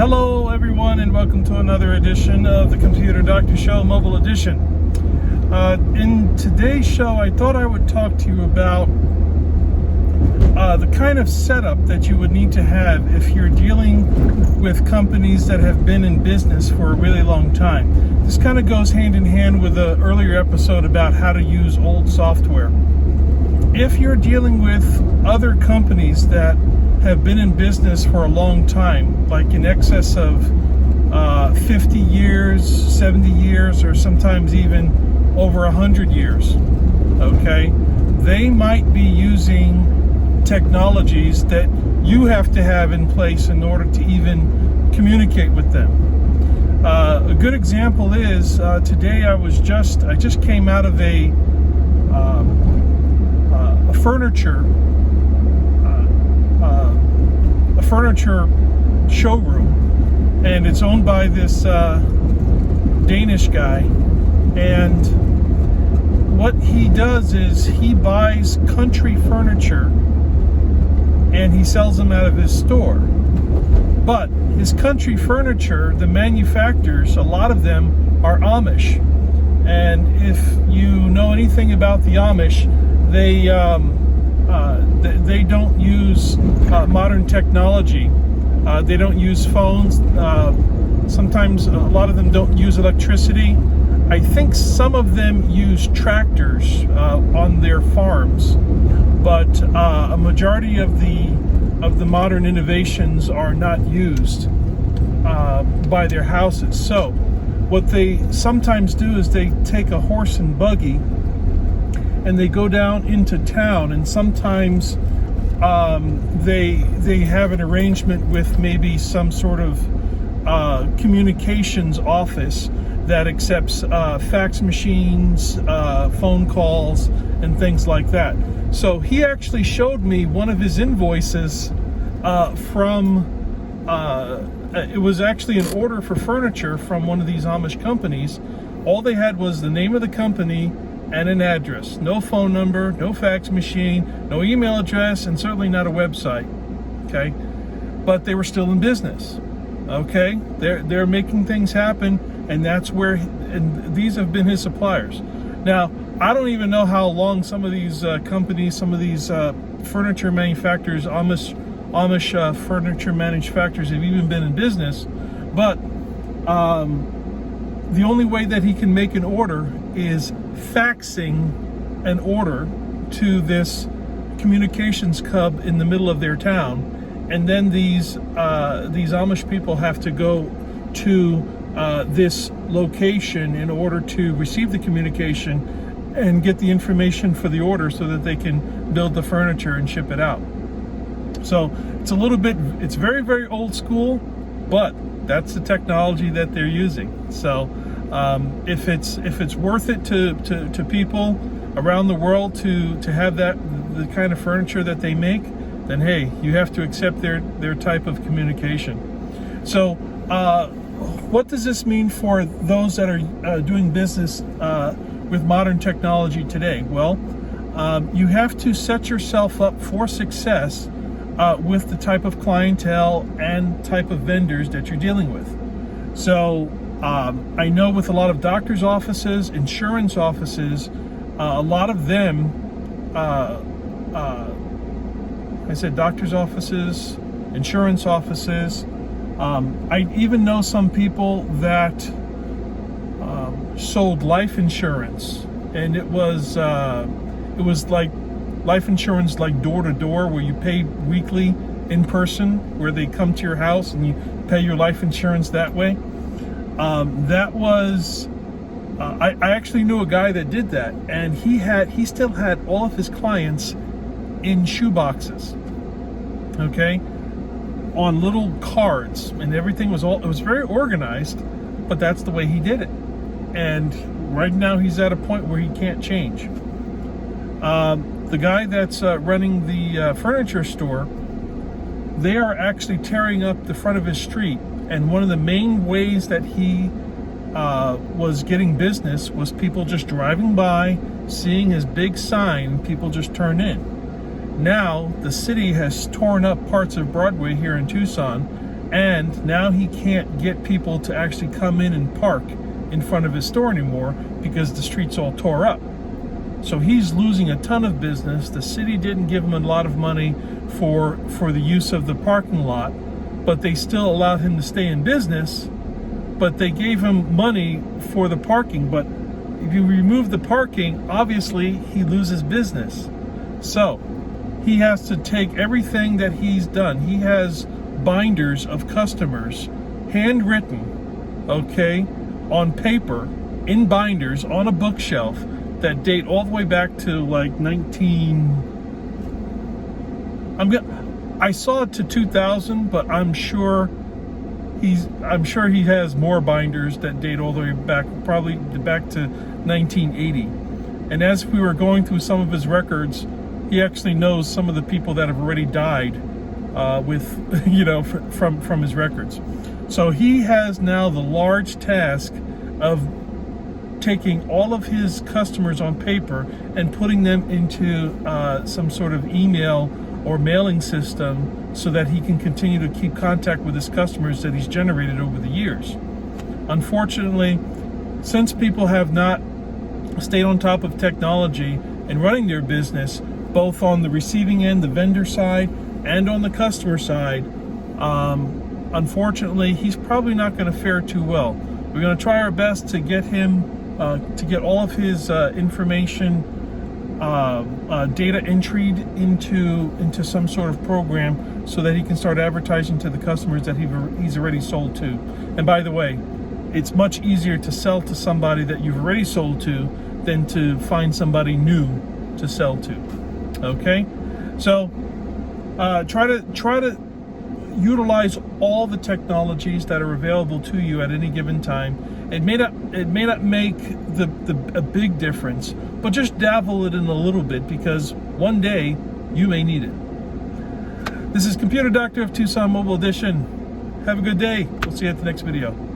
Hello everyone, and welcome to another edition of the Computer Doctor Show Mobile Edition. In today's show, I thought I would talk to you about the kind of setup that you would need to have if you're dealing with companies that have been in business for a really long time. This kind of goes hand in hand with the earlier episode about how to use old software. If you're dealing with other companies that have been in business for a long time, like in excess of 50 years, 70 years, or sometimes even over 100 years, okay, they might be using technologies that you have to have in place in order to even communicate with them. A good example is today I just came out of a furniture showroom, and it's owned by this Danish guy, and what he does is he buys country furniture and he sells them out of his store. But his country furniture, the manufacturers, a lot of them are Amish, and if you know anything about the Amish, they don't use modern technology. They don't use phones. Sometimes a lot of them don't use electricity. I think some of them use tractors on their farms, but a majority of the modern innovations are not used by their houses. So what they sometimes do is they take a horse and buggy and they go down into town, and sometimes they have an arrangement with maybe some sort of communications office that accepts fax machines, phone calls, and things like that. So he actually showed me one of his invoices from it was actually an order for furniture from one of these Amish companies. All they had was the name of the company and an address. No phone number, no fax machine, no email address, and certainly not a website. Okay? But they were still in business. Okay? They're making things happen, and that's where, and these have been his suppliers. Now, I don't even know how long some of these companies, some of these furniture manufacturers, Amish furniture manufacturers have even been in business, but the only way that he can make an order is faxing an order to this communications hub in the middle of their town, and then these Amish people have to go to this location in order to receive the communication and get the information for the order so that they can build the furniture and ship it out. So it's very, very old school, but that's the technology that they're using. So if it's worth it to people around the world to have the kind of furniture that they make, then hey, you have to accept their type of communication. So what does this mean for those that are doing business with modern technology today? Well, you have to set yourself up for success with the type of clientele and type of vendors that you're dealing with. So I know with a lot of doctors' offices, insurance offices, a lot of them, I said doctors' offices, insurance offices. I even know some people that sold life insurance, and it was like life insurance, like door to door, where you pay weekly in person, where they come to your house and you pay your life insurance that way. I actually knew a guy that did that, and he still had all of his clients in shoe boxes, okay, on little cards, and everything it was very organized, but that's the way he did it. And right now he's at a point where he can't change. The guy that's running the furniture store, they are actually tearing up the front of his street, and one of the main ways that he was getting business was people just driving by, seeing his big sign, people just turn in. Now the city has torn up parts of Broadway here in Tucson, And now he can't get people to actually come in and park in front of his store anymore because the street's all tore up. So he's losing a ton of business. The city didn't give him a lot of money for the use of the parking lot, but they still allowed him to stay in business, but they gave him money for the parking. But if you remove the parking, obviously he loses business. So he has to take everything that he's done. He has binders of customers, handwritten, okay, on paper, in binders, on a bookshelf, that date all the way back to like I saw it to 2000, but I'm sure he has more binders that date all the way back, probably back to 1980. And as we were going through some of his records, he actually knows some of the people that have already died with, you know, from his records. So he has now the large task of taking all of his customers on paper and putting them into some sort of email or mailing system so that he can continue to keep contact with his customers that he's generated over the years. Unfortunately, since people have not stayed on top of technology and running their business, both on the receiving end, the vendor side, and on the customer side, unfortunately, he's probably not going to fare too well. We're going to try our best to get him to get all of his information, data entered into some sort of program so that he can start advertising to the customers that he's already sold to. And by the way, it's much easier to sell to somebody that you've already sold to than to find somebody new to sell to. Okay, so try to utilize all the technologies that are available to you at any given time. It may not make a big difference, but just dabble it in a little bit, because one day you may need it. This is Computer Doctor of Tucson Mobile Edition. Have a good day. We'll see you at the next video.